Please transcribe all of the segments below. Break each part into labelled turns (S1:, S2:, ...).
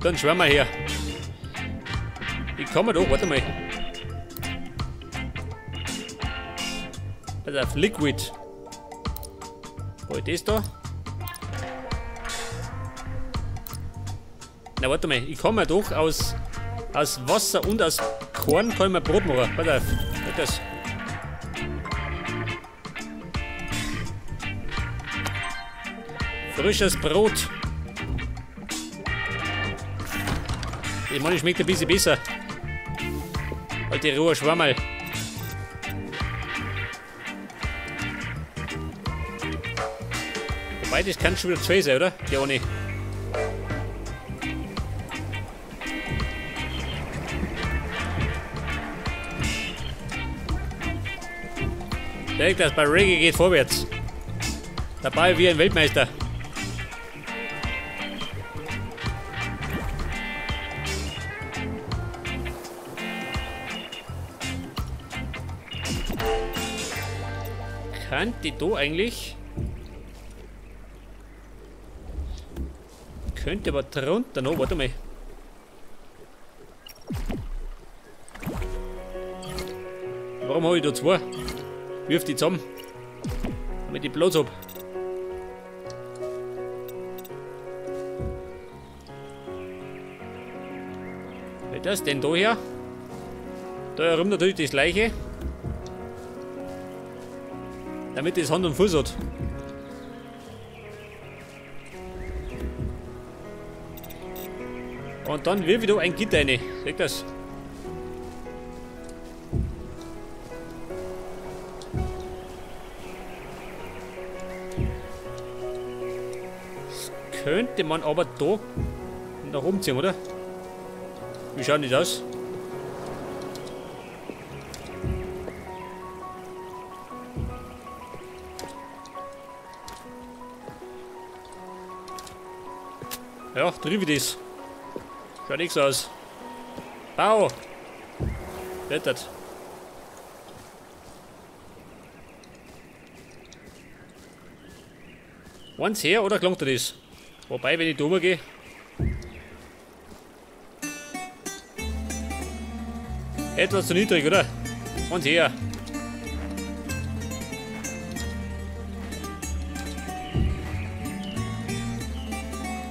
S1: Dann schwimmen wir her. Wie kann man da? Warte mal. Also auf Liquid. Wo ist das da? Na warte mal, ich kann mir doch aus Wasser und aus Korn kann ich mir Brot machen. Warte auf. Das. Frisches Brot. Ich meine, es schmeckt ein bisschen besser. Halt die rohe Schwammerl. Wobei, das kann schon wieder zu viel sein, oder? Ja, nicht. Direkt das bei Reggae geht vorwärts. Dabei wie ein Weltmeister. Kann die da eigentlich? Könnte aber drunter noch, warte mal. Warum habe ich da zwei? Wirf die zusammen, damit ich Platz habe. Wie das denn da her? Da herum natürlich das gleiche. Damit das Hand und Fuß hat. Und dann wirf ich da ein Gitter rein. Seht das? Das könnte man aber da nach oben ziehen, oder? Wie schaut das aus? Ja, trieb ich das. Schaut nichts aus. Bau! Rettet. Eins her oder klangt er das? Wobei, wenn ich drüber gehe. Etwas zu niedrig, oder? Eins her.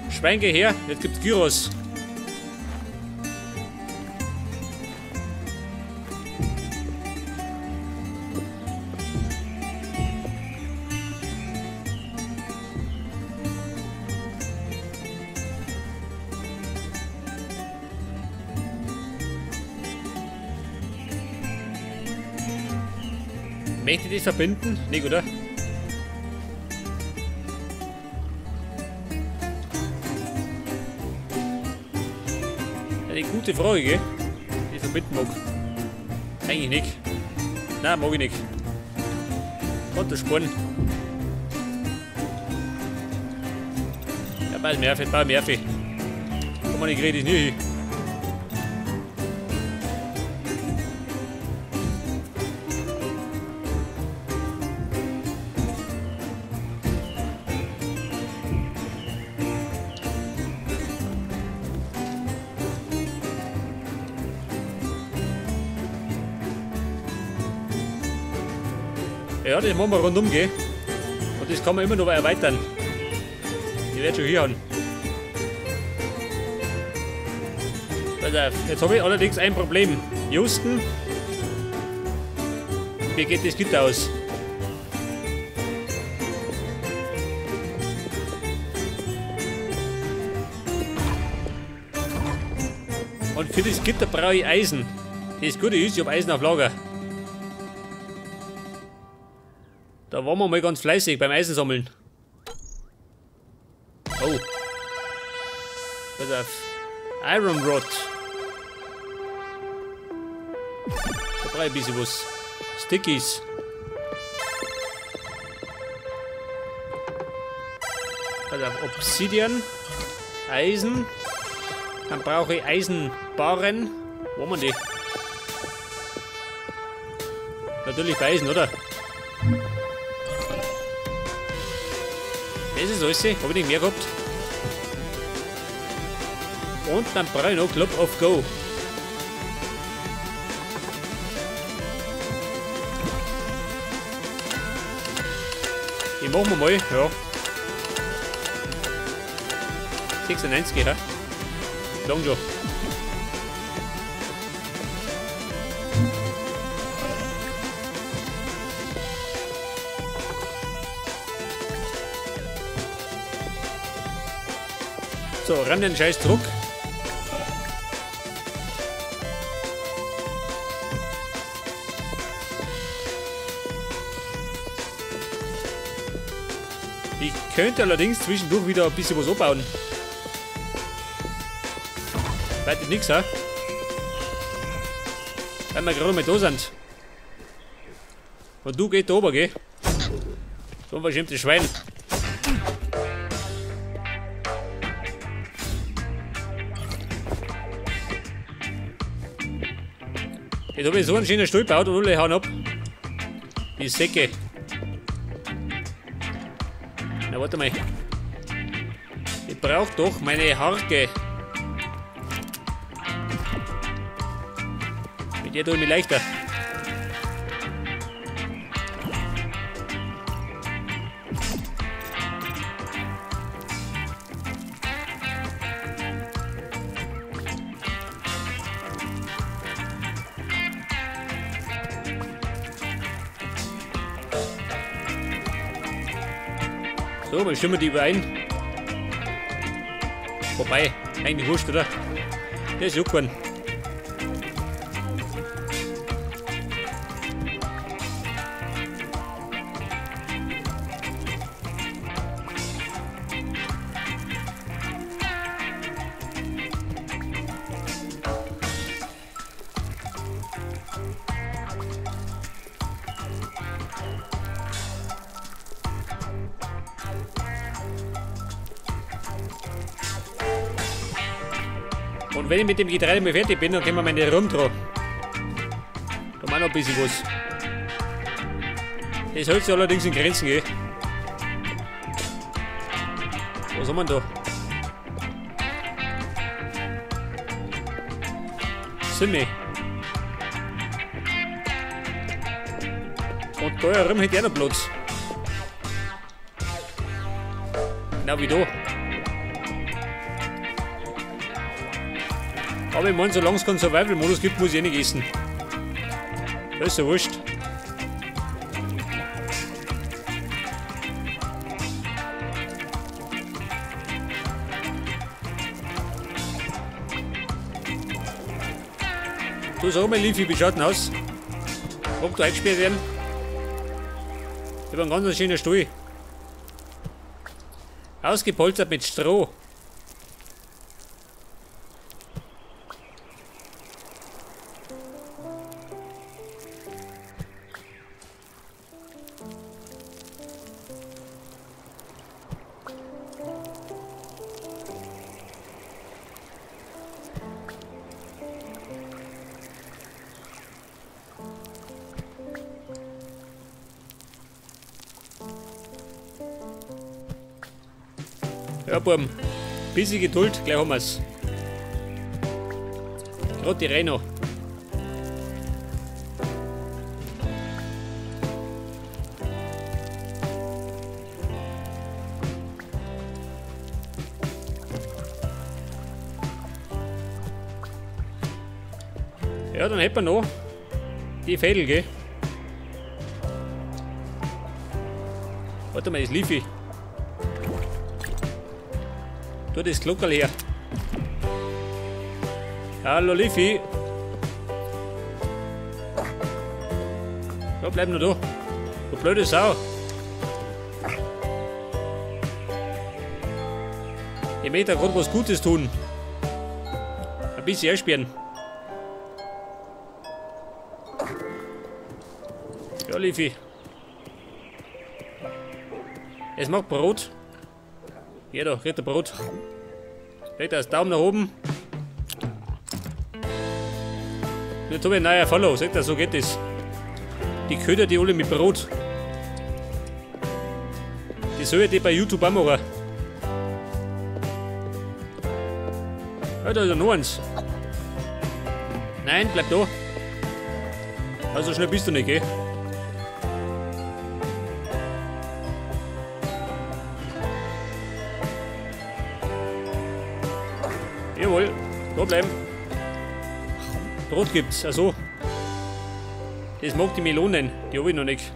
S1: Schwein, geh her, jetzt gibt's Gyros. Möchte ich das verbinden? Nicht, oder? Eine gute Frage, gell? Die ich verbinden mag. Eigentlich nicht. Nein, mag ich nicht. Gott, der Sporn. Ja, bald Murphy, bald Murphy. Komm mal, ich kriege das nie hin. Ja, das machen wir rundum, gell? Und das kann man immer noch erweitern. Ich werde schon hier haben. Pass auf, jetzt habe ich allerdings ein Problem. Houston, wie geht das Gitter aus? Und für das Gitter brauche ich Eisen. Das Gute ist, ich habe Eisen auf Lager. Da waren wir mal ganz fleißig beim Eisensammeln. Oh. Pass auf. Iron Rod. Da brauche ich ein bisschen was. Stickies. Pass auf. Obsidian. Eisen. Dann brauche ich Eisenbarren. Wo haben wir die? Natürlich bei Eisen, oder? Das ist alles, habe ich nicht mehr gehabt. Und dann brauche ich noch Club of Go. Die machen wir mal, ja. 96, ja. Lang schon. So, ran den scheiß Druck. Ich könnte allerdings zwischendurch wieder ein bisschen was abbauen. Weiter nichts, ha? Weil wir gerade mal da sind. Und du gehst da oben, geh. So ein verschämtes Schwein. Jetzt habe ich so einen schönen Stuhl gebaut und alle hauen ab. Die Säcke. Na, warte mal. Ich brauche doch meine Harke. Mit der tue ich mich leichter. So, mal stimmen die überein. Wobei, eigentlich wurscht, oder? Der ist juckt. Und wenn ich mit dem Getreide mal fertig bin, dann können wir meine Rum dran. Da machen wir noch ein bisschen was. Das hält sich allerdings in Grenzen, gell? Was haben wir da? Simme. Und da herum hätte ich auch noch Platz. Genau wie da. Aber ich meine, solange es keinen Survival-Modus gibt, muss ich eh nicht essen. Das ist ja wurscht. Du sag mal, Leafy, wie schaut denn aus? Ob du eingesperrt werden? Ich habe einen ganz schönen Stuhl. Ausgepolstert mit Stroh. Ja, Buben. Bisschen Geduld, gleich haben wir's. Gerade die Reno. Ja, dann hätten wir noch die Fädel, gell? Warte mal, das Leafy. Tu das Glockerl her. Hallo Leafy. Ja, bleib nur da. Du blöde Sau. Ich möchte da gerade was Gutes tun. Ein bisschen einsperren. Ja, Leafy. Es macht Brot. Jeder kriegt ein Brot. Legt das Daumen nach oben. Jetzt habe ich ein neuer Follow. Seht ihr, so geht das. Die ködern die alle mit Brot. Die soll ich die bei YouTube auch machen. Ja, da ist ja noch eins. Nein, bleib da. Also schnell bist du nicht, gell? Jawohl, da bleiben. Brot gibt's, also. Das mag die Melonen, die habe ich noch nicht.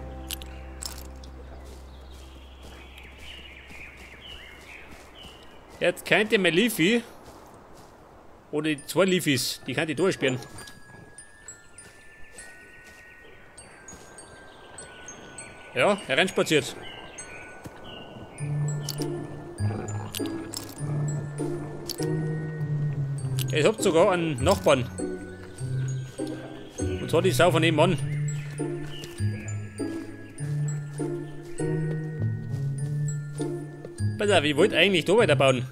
S1: Jetzt könnte mein Leafy oder die 2 Leafys, die kann ich durchsperren. Ja, hereinspaziert. Ihr habt sogar einen Nachbarn. Und zwar die Sau von nebenan. Pass auf, ich wollte eigentlich da weiterbauen.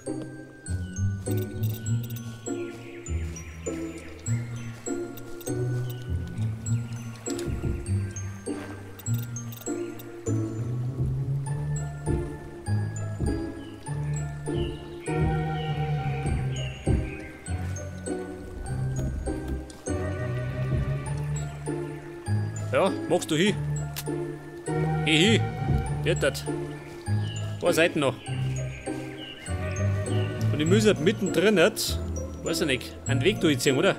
S1: Ja, magst du hin? Hi. Wird das. Ein paar Seiten noch. Und ich muss halt mittendrin jetzt, weiß ich nicht, einen Weg durchziehen, oder?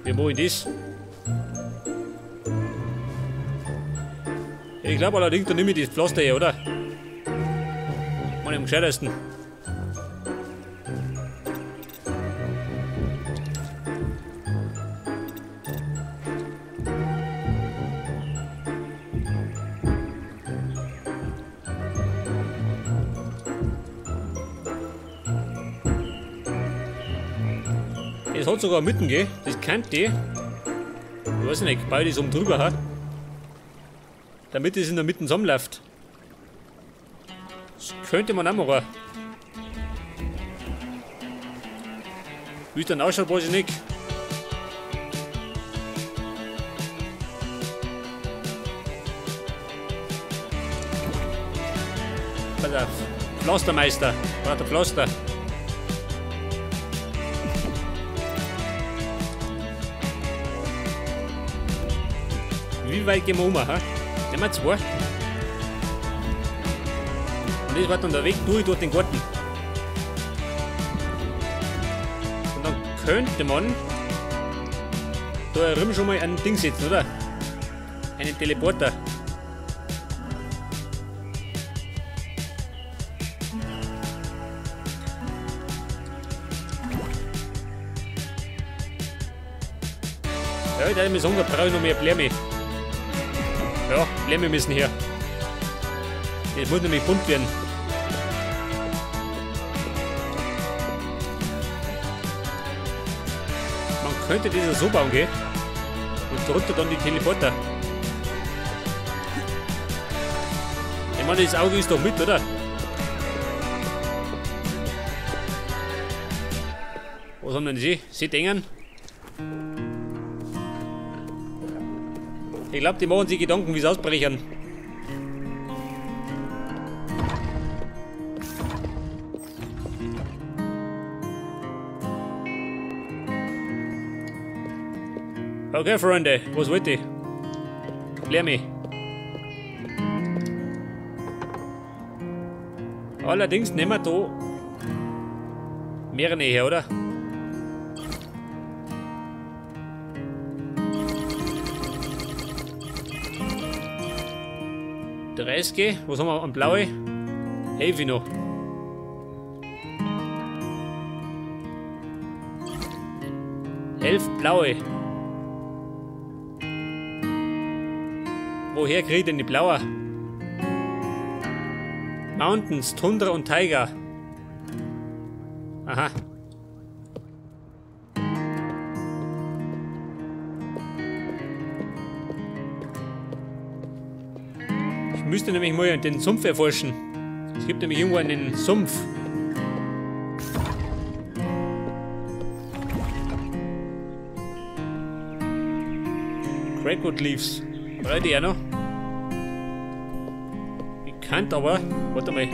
S1: Wie mache ich das? Ich glaube allerdings, da nehme ich das Pflaster her, oder? Mal am gescheitesten. Es hat sogar mitten, gell? Das kennt die. Ich weiß nicht, baue das oben drüber, ha? Damit es in der Mitte zusammenläuft. Das könnte man auch machen. Wie es dann ausschaut, weiß ich nicht. Pass auf. Pflastermeister. Braucht der Pflaster. Wie weit gehen wir um, ha? Nehmen wir 2. Und das war dann der Weg durch den Garten. Und dann könnte man da herum schon mal ein Ding setzen, oder? Einen Teleporter. Ja, ich würde mir sagen, da brauche ich noch mehr Blärme. Ja, Blärme müssen her. Das muss nämlich bunt werden. Man könnte das ja so bauen, gell? Und drunter dann die Teleporter. Ich meine, das Auge ist doch mit, oder? Was haben denn sie? Sie denken? Ich glaube, die machen sich Gedanken, wie sie ausbrechen. Okay, Freunde, was wollt ihr? Klär mich. Allerdings nehmen wir da mehrere her, oder? Was haben wir an blaue? 11 noch. Elf blaue. Woher kriege ich denn die blaue? Mountains, Tundra und Tiger. Aha. Ich müsste nämlich mal den Sumpf erforschen. Es gibt nämlich irgendwo einen Sumpf. Crackwood Leaves. Brauche die auch noch? Ich kann aber. Warte mal.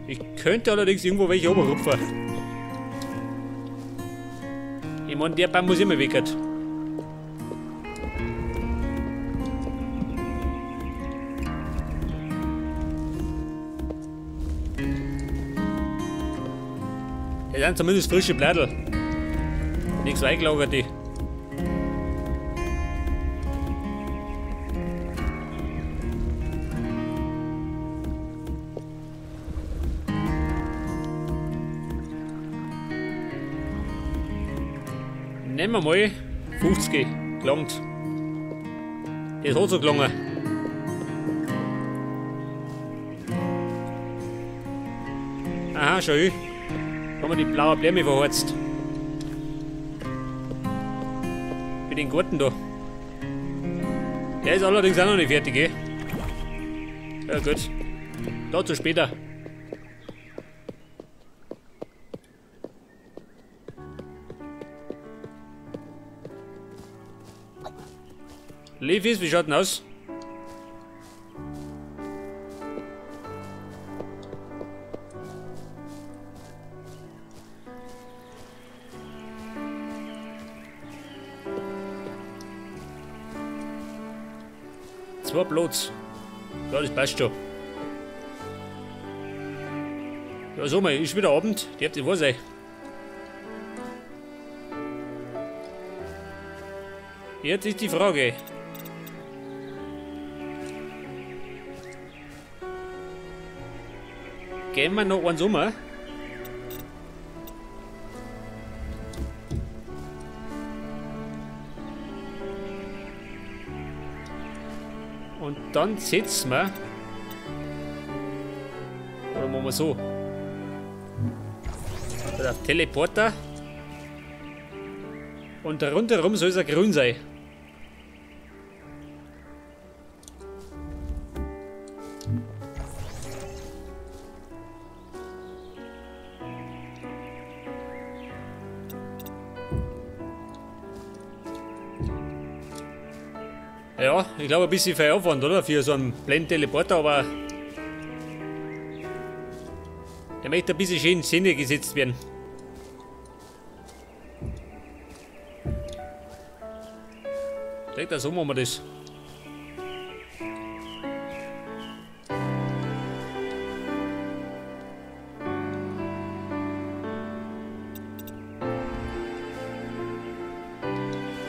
S1: Ich könnte allerdings irgendwo welche oberrupfen. Ich meine, der Baum muss immer weg. Das sind zumindest frische Blätter. Nichts eingelagerte. Nehmen wir mal 50 gelangt. Das hat so gelangen. Aha, schön. Haben wir die blaue Bläme verheizt. Für den Garten da. Der ist allerdings auch noch nicht fertig, eh? Ja gut. Dazu später. Levis, wie schaut denn aus? Zwei Plots. Ja, das passt schon. Ja, so mal, ist wieder Abend. Darf das wahr sein. Jetzt ist die Frage. Gehen wir noch eins um? Und dann setzen wir. Oder machen wir so? Oder auf Teleporter. Und rundherum soll es ja grün sein. Ja, ich glaube ein bisschen viel Aufwand, oder? Für so einen Blend-Teleporter, aber der möchte ein bisschen schön in Szene gesetzt werden. Direkt so machen wir das.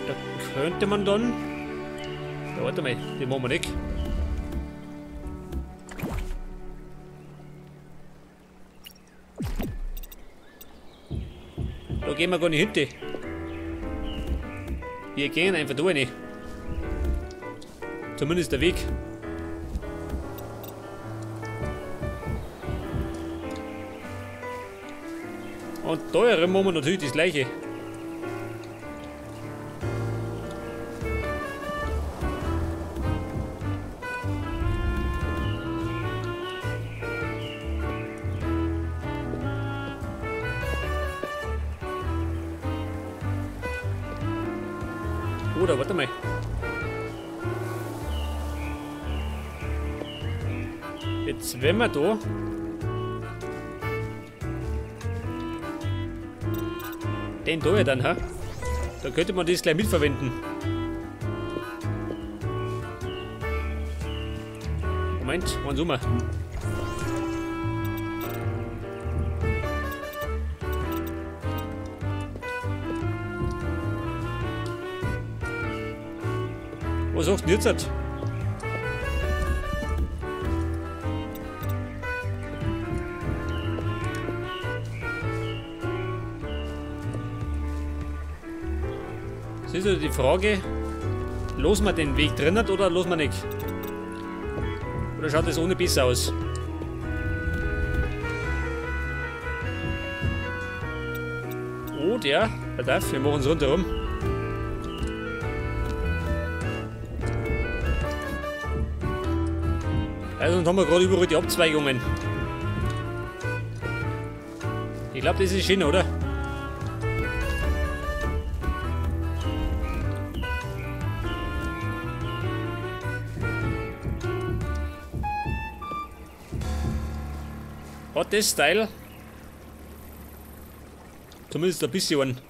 S1: Da könnte man dann. Ja, warte mal, den machen wir nicht. Da gehen wir gar nicht hinten. Wir gehen einfach da rein. Zumindest der Weg. Und da herum machen wir natürlich das gleiche. Oder warte mal. Jetzt wenn wir da den da ja dann, ha? Da könnte man das gleich mitverwenden. Moment, wann sind wir? Was sagst du jetzt? Das ist also die Frage, losen wir den Weg drinnen oder losen wir nicht? Oder schaut das ohne besser aus? Oh, der darf, wir machen es rundherum. Also, dann haben wir gerade überall die Abzweigungen. Ich glaube, das ist schön, oder? Hat das Teil zumindest ein bisschen